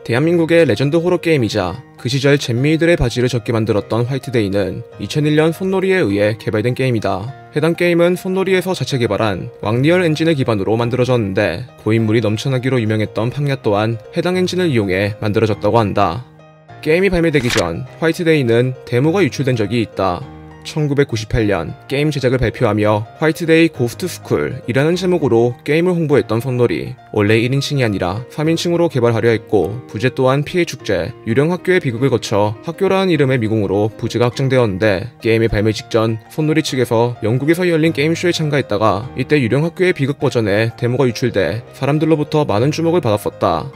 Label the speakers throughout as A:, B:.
A: 대한민국의 레전드 호러 게임이자 그 시절 잼미이들의 바지를 젖게 만들었던 화이트데이는 2001년 폰놀이에 의해 개발된 게임이다. 해당 게임은 폰놀이에서 자체 개발한 왕리얼 엔진을 기반으로 만들어졌는데 고인물이 넘쳐나기로 유명했던 팡야 또한 해당 엔진을 이용해 만들어졌다고 한다. 게임이 발매되기 전 화이트데이는 데모가 유출된 적이 있다. 1998년 게임 제작을 발표하며 화이트데이 고스트 스쿨이라는 제목으로 게임을 홍보했던 폰놀이, 원래 1인칭이 아니라 3인칭으로 개발하려 했고 부제 또한 피해 축제, 유령 학교의 비극을 거쳐 학교라는 이름의 미궁으로 부제가 확정되었는데 게임의 발매 직전 폰놀이 측에서 영국에서 열린 게임쇼에 참가했다가 이때 유령 학교의 비극 버전의 데모가 유출돼 사람들로부터 많은 주목을 받았었다.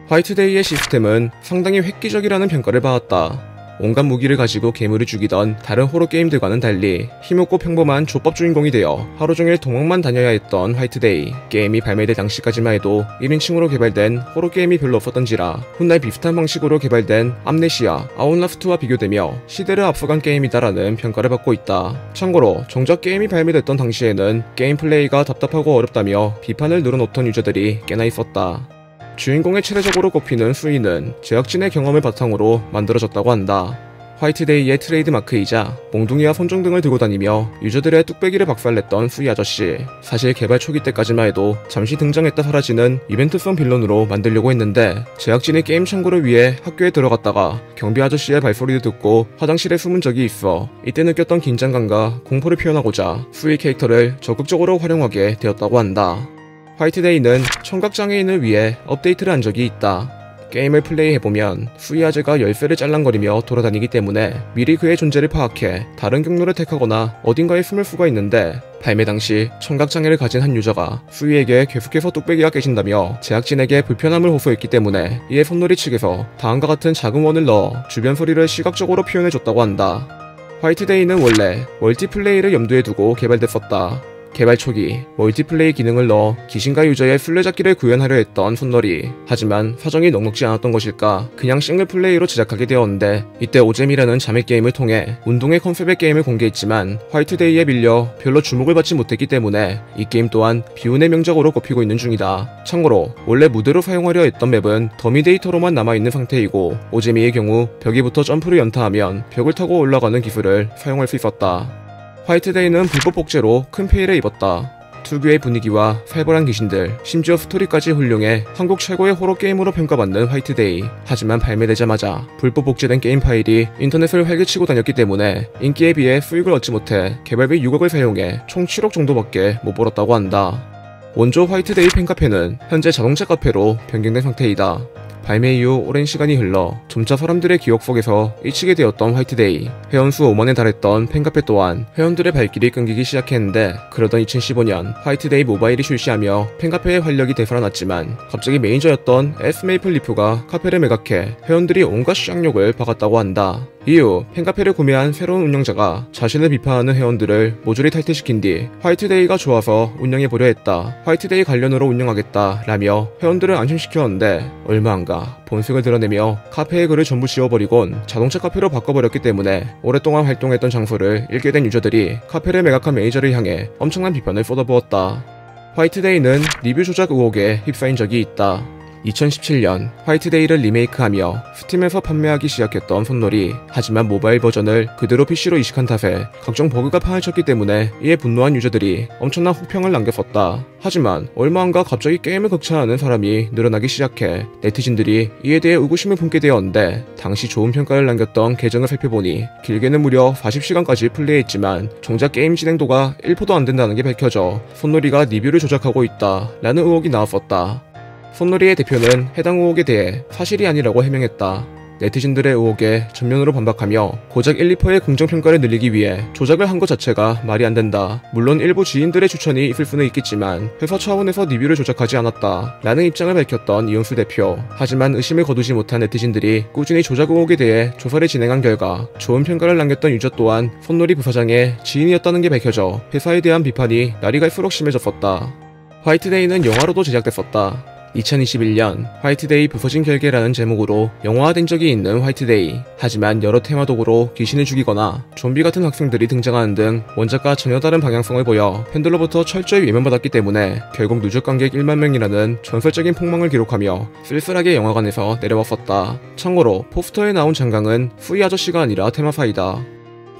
A: 화이트데이의 시스템은 상당히 획기적이라는 평가를 받았다. 온갖 무기를 가지고 괴물을 죽이던 다른 호러 게임들과는 달리 힘없고 평범한 족밥 주인공이 되어 하루종일 도망만 다녀야 했던 화이트데이. 게임이 발매될 당시까지만 해도 1인칭으로 개발된 호러 게임이 별로 없었던지라 훗날 비슷한 방식으로 개발된 암네시아, 아웃라스트와 비교되며 시대를 앞서간 게임이다라는 평가를 받고 있다. 참고로 정작 게임이 발매됐던 당시에는 게임 플레이가 답답하고 어렵다며 비판을 늘어놓던 유저들이 꽤나 있었다. 주인공의 최대적으로 꼽히는 수위는 제작진의 경험을 바탕으로 만들어졌다고 한다. 화이트데이의 트레이드마크이자 몽둥이와 손종 등을 들고 다니며 유저들의 뚝배기를 박살냈던 수위 아저씨. 사실 개발 초기 때까지만 해도 잠시 등장했다 사라지는 이벤트성 빌런으로 만들려고 했는데 제작진이 게임 참고를 위해 학교에 들어갔다가 경비 아저씨의 발소리를 듣고 화장실에 숨은 적이 있어 이때 느꼈던 긴장감과 공포를 표현하고자 수위 캐릭터를 적극적으로 활용하게 되었다고 한다. 화이트데이는 청각장애인을 위해 업데이트를 한 적이 있다. 게임을 플레이해보면 수위 아재가 열쇠를 짤랑거리며 돌아다니기 때문에 미리 그의 존재를 파악해 다른 경로를 택하거나 어딘가에 숨을 수가 있는데 발매 당시 청각장애를 가진 한 유저가 수위에게 계속해서 뚝배기가 깨진다며 제작진에게 불편함을 호소했기 때문에 이에 폰놀이 측에서 다음과 같은 자금원을 넣어 주변 소리를 시각적으로 표현해줬다고 한다. 화이트데이는 원래 멀티플레이를 염두에 두고 개발됐었다. 개발 초기 멀티플레이 기능을 넣어 귀신과 유저의 술래잡기를 구현하려 했던 폰놀이. 하지만 사정이 넉넉지 않았던 것일까 그냥 싱글플레이로 제작하게 되었는데 이때 오잼이라는 자매게임을 통해 운동의 컨셉의 게임을 공개했지만 화이트데이에 밀려 별로 주목을 받지 못했기 때문에 이 게임 또한 비운의 명작으로 꼽히고 있는 중이다. 참고로 원래 무대로 사용하려 했던 맵은 더미 데이터로만 남아있는 상태이고 오잼이의 경우 벽에부터 점프를 연타하면 벽을 타고 올라가는 기술을 사용할 수 있었다. 화이트데이는 불법 복제로 큰 피해를 입었다. 특유의 분위기와 살벌한 귀신들, 심지어 스토리까지 훌륭해 한국 최고의 호러 게임으로 평가받는 화이트데이. 하지만 발매되자마자 불법 복제된 게임 파일이 인터넷을 활개치고 다녔기 때문에 인기에 비해 수익을 얻지 못해 개발비 6억을 사용해 총 7억 정도밖에 못 벌었다고 한다. 원조 화이트데이 팬카페는 현재 자동차 카페로 변경된 상태이다. 발매 이후 오랜 시간이 흘러 점차 사람들의 기억 속에서 잊히게 되었던 화이트데이. 회원수 5만에 달했던 팬카페 또한 회원들의 발길이 끊기기 시작했는데 그러던 2015년 화이트데이 모바일이 출시하며 팬카페의 활력이 되살아났지만 갑자기 매니저였던 에스메이플리프가 카페를 매각해 회원들이 온갖 수양욕을 박았다고 한다. 이후 팬카페를 구매한 새로운 운영자가 자신을 비판하는 회원들을 모조리 탈퇴시킨 뒤 화이트데이가 좋아서 운영해보려 했다. 화이트데이 관련으로 운영하겠다 라며 회원들을 안심시켰는데 얼마 안가 본색을 드러내며 카페의 글을 전부 지워버리곤 자동차 카페로 바꿔버렸기 때문에 오랫동안 활동했던 장소를 잃게 된 유저들이 카페를 매각한 매니저를 향해 엄청난 비판을 쏟아부었다. 화이트데이는 리뷰 조작 의혹에 휩싸인 적이 있다. 2017년 화이트데이를 리메이크하며 스팀에서 판매하기 시작했던 폰놀이. 하지만 모바일 버전을 그대로 PC로 이식한 탓에 각종 버그가 판을 쳤기 때문에 이에 분노한 유저들이 엄청난 호평을 남겼었다. 하지만 얼마 안가 갑자기 게임을 극찬하는 사람이 늘어나기 시작해 네티즌들이 이에 대해 의구심을 품게 되었는데 당시 좋은 평가를 남겼던 계정을 살펴보니 길게는 무려 40시간까지 플레이했지만 정작 게임 진행도가 1%도 안 된다는 게 밝혀져 폰놀이가 리뷰를 조작하고 있다 라는 의혹이 나왔었다. 폰놀이의 대표는 해당 의혹에 대해 사실이 아니라고 해명했다. 네티즌들의 의혹에 전면으로 반박하며 고작 1~2%의 긍정평가를 늘리기 위해 조작을 한 것 자체가 말이 안 된다. 물론 일부 지인들의 추천이 있을 수는 있겠지만 회사 차원에서 리뷰를 조작하지 않았다 라는 입장을 밝혔던 이용수 대표. 하지만 의심을 거두지 못한 네티즌들이 꾸준히 조작 의혹에 대해 조사를 진행한 결과 좋은 평가를 남겼던 유저 또한 폰놀이 부사장의 지인이었다는 게 밝혀져 회사에 대한 비판이 날이 갈수록 심해졌었다. 화이트데이는 영화로도 제작됐었다. 2021년 화이트데이 부서진 결계라는 제목으로 영화화된 적이 있는 화이트데이. 하지만 여러 테마독으로 귀신을 죽이거나 좀비 같은 학생들이 등장하는 등 원작과 전혀 다른 방향성을 보여 팬들로부터 철저히 외면받았기 때문에 결국 누적 관객 1만 명이라는 전설적인 폭망을 기록하며 쓸쓸하게 영화관에서 내려왔었다. 참고로 포스터에 나온 장강은 후이 아저씨가 아니라 테마사이다.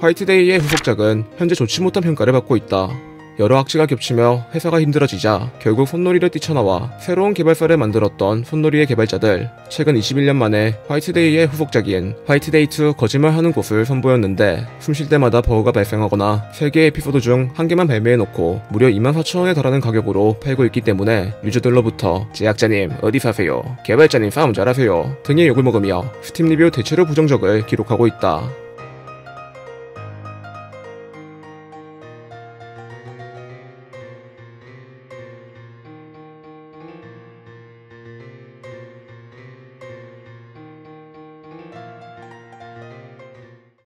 A: 화이트데이의 후속작은 현재 좋지 못한 평가를 받고 있다. 여러 악취가 겹치며 회사가 힘들어지자 결국 손놀이를 뛰쳐나와 새로운 개발사를 만들었던 손놀이의 개발자들, 최근 21년 만에 화이트데이의 후속작인 화이트데이2 거짓말하는 곳을 선보였는데 숨 쉴 때마다 버그가 발생하거나 3개의 에피소드 중 1개만 발매해놓고 무려 24,000원에 달하는 가격으로 팔고 있기 때문에 유저들로부터 제작자님 어디 사세요? 개발자님 싸움 잘하세요? 등의 욕을 먹으며 스팀 리뷰 대체로 부정적을 기록하고 있다.